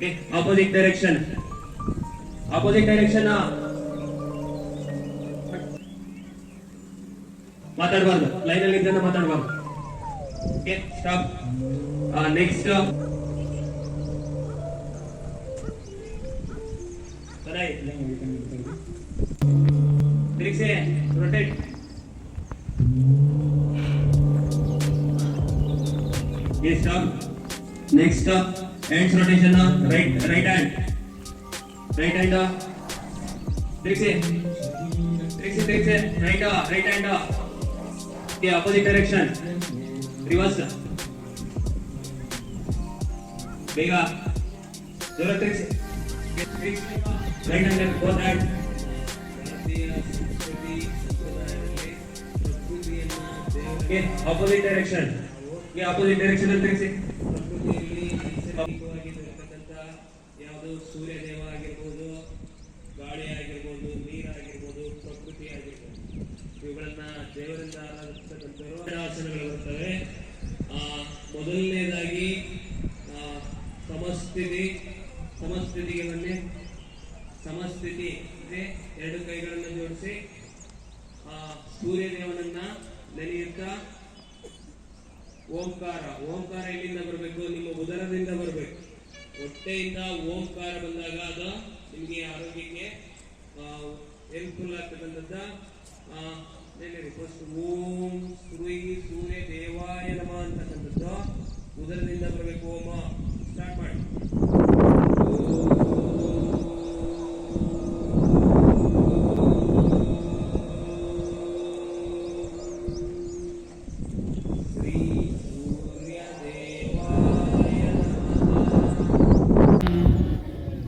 Okay, opposite direction. Opposite direction. ಮಾತಾಡಬಾರ್ದು, line ಅಲ್ಲಿ ಇದ್ದ ಮಾತಾಡಬಾರ್ದು. Okay, stop. ನೆಕ್ಸ್ಟ್ ತಿರುಗಿಸಿ, rotate. Okay, stop. Next, hands rotation. Right hand. ತಿರುಗಿಸಿ. Right hand. Okay, opposite direction. Reverse. ಬೇಗ ಜೋರ ತಿರುಗಿಸಿ. Right hand, both hand. Okay, opposite direction. Okay, opposite direction ಅಲ್ಲಿ ತಿರುಗಿಸಿ. ಯಾವುದು ಸೂರ್ಯ ದೇವ ಆಗಿರ್ಬೋದು, ಗಾಳಿ ಆಗಿರ್ಬೋದು, ನೀರಾಗಿರ್ಬೋದು, ಪ್ರಕೃತಿ ಆಗಿರ್ಬೋದು, ಇವುಗಳನ್ನ ದೇವರಿಂದ ಆರಾಧಿಸತಕ್ಕಂಥವರು ಆಸನಗಳು ಬರ್ತವೆ. ಮೊದಲನೇದಾಗಿ ಸಮಸ್ಥಿತಿಗೆ ಬನ್ನಿ. ಸಮಸ್ಥಿತಿ ಅಂದ್ರೆ ಎರಡು ಕೈಗಳನ್ನು ಜೋಡಿಸಿ ಸೂರ್ಯ ದೇವನನ್ನ ನೆನೆಯುತ್ತಾ ಓಂಕಾರ ಇಲ್ಲಿಂದ ಬರಬೇಕು, ನಿಮ್ಮ ಉದರದಿಂದ ಬರಬೇಕು. ಹೊಟ್ಟೆಯಿಂದ ಓಂಕಾರ ಬಂದಾಗ ಅದು ನಿಮಗೆ ಆರೋಗ್ಯಕ್ಕೆ ಹೆಲ್ಪ್ಫುಲ್ ಆಗ್ತಕ್ಕಂಥದ್ದ. ಫಸ್ಟ್ ಓಂ ಶ್ರೀ ಸೂರ್ಯ ದೇವಾಯ ನಮಃ ಅಂತಕ್ಕಂಥದ್ದು ಉದರದಿಂದ ಬರಬೇಕು. ಓಂ ಸ್ಟಾರ್ಟ್ ಮಾಡಿ.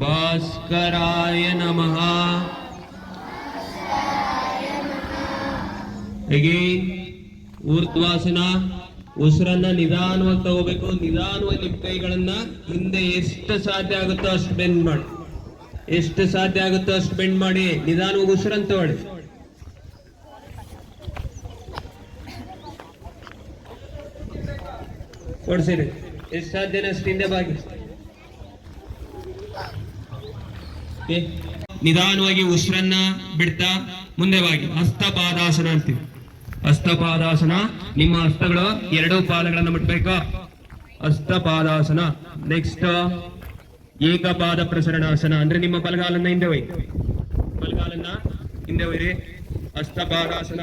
ಭಾಸ್ಕರಾಯ ನಮಃ. ಅಗೇನ್ ಊರ್ಧ್ವಾಸನ. ಉಸಿರನ್ನ ನಿಧಾನವಾಗಿ ತಗೋಬೇಕು. ನಿಧಾನವಾಗಿ ನಿಮ್ಮ ಕೈಗಳನ್ನ ಹಿಂದೆ ಎಷ್ಟು ಸಾಧ್ಯ ಆಗುತ್ತೋ ಅಷ್ಟು ಬೆಂಡ್ ಮಾಡಿ. ನಿಧಾನವಾಗಿ ಉಸಿರನ್ನ ತಗೊಳ್ಳಿ. ಕೊಡ್ಸಿರಿ, ಎಷ್ಟು ಸಾಧ್ಯನ ಅಷ್ಟು ಹಿಂದೆ ಬಾಗಿ. ನಿಧಾನವಾಗಿ ಉಸಿರನ್ನ ಬಿಡ್ತಾ ಮುಂದೆ ಬಾಗಿ. ಹಸ್ತಪಾದಾಸನ ಅಂತೀವಿ. ಹಸ್ತಪಾದಾಸನ, ನಿಮ್ಮ ಹಸ್ತಗಳು ಎರಡೂ ಪಾದಗಳನ್ನ ಮುಟ್ಬೇಕು. ಹಸ್ತಪಾದಾಸನ. ನೆಕ್ಸ್ಟ್ ಏಕಪಾದ ಪ್ರಸರಣಾಸನ ಅಂದ್ರೆ ನಿಮ್ಮ ಬಲಗಾಲನ್ನ ಹಿಂದೆ ಒಯ್ಯಿರಿ. ಹಸ್ತಪಾದಾಸನ.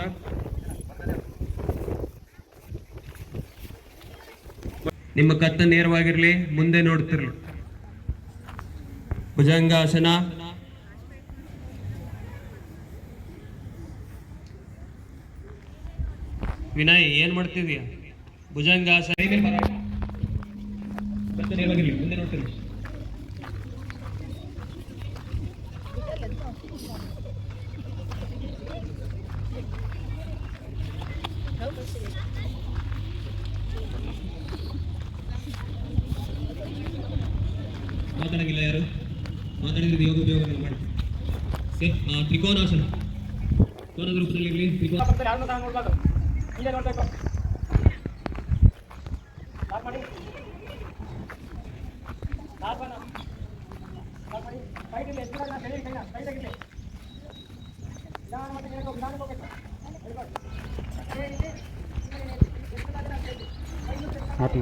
ನಿಮ್ಮ ಕತ್ತ ನೇರವಾಗಿರ್ಲಿ, ಮುಂದೆ ನೋಡ್ತಿರ್ಲಿ. ಭುಜಂಗಾಸನ. ವಿನಯ್ ಏನ್ ಮಾಡ್ತಿದೀಯ? ಭುಜಂಗಾಸನ. ಮುಂದೆ ನೋಡ್ತೀರಿ. ಮಾತಾಡಂಗಿಲ್ಲ ಯಾರು? ಮಾತಾಡಿದ್ರೆ ಯೋಗ ಉಪಯೋಗ ಮಾಡಿ. ತ್ರಿಕೋನಾಸನ. ಕೋನ ರೂಪದಲ್ಲಿ ತ್ರಿಕೋನ. ಹಾಕಿ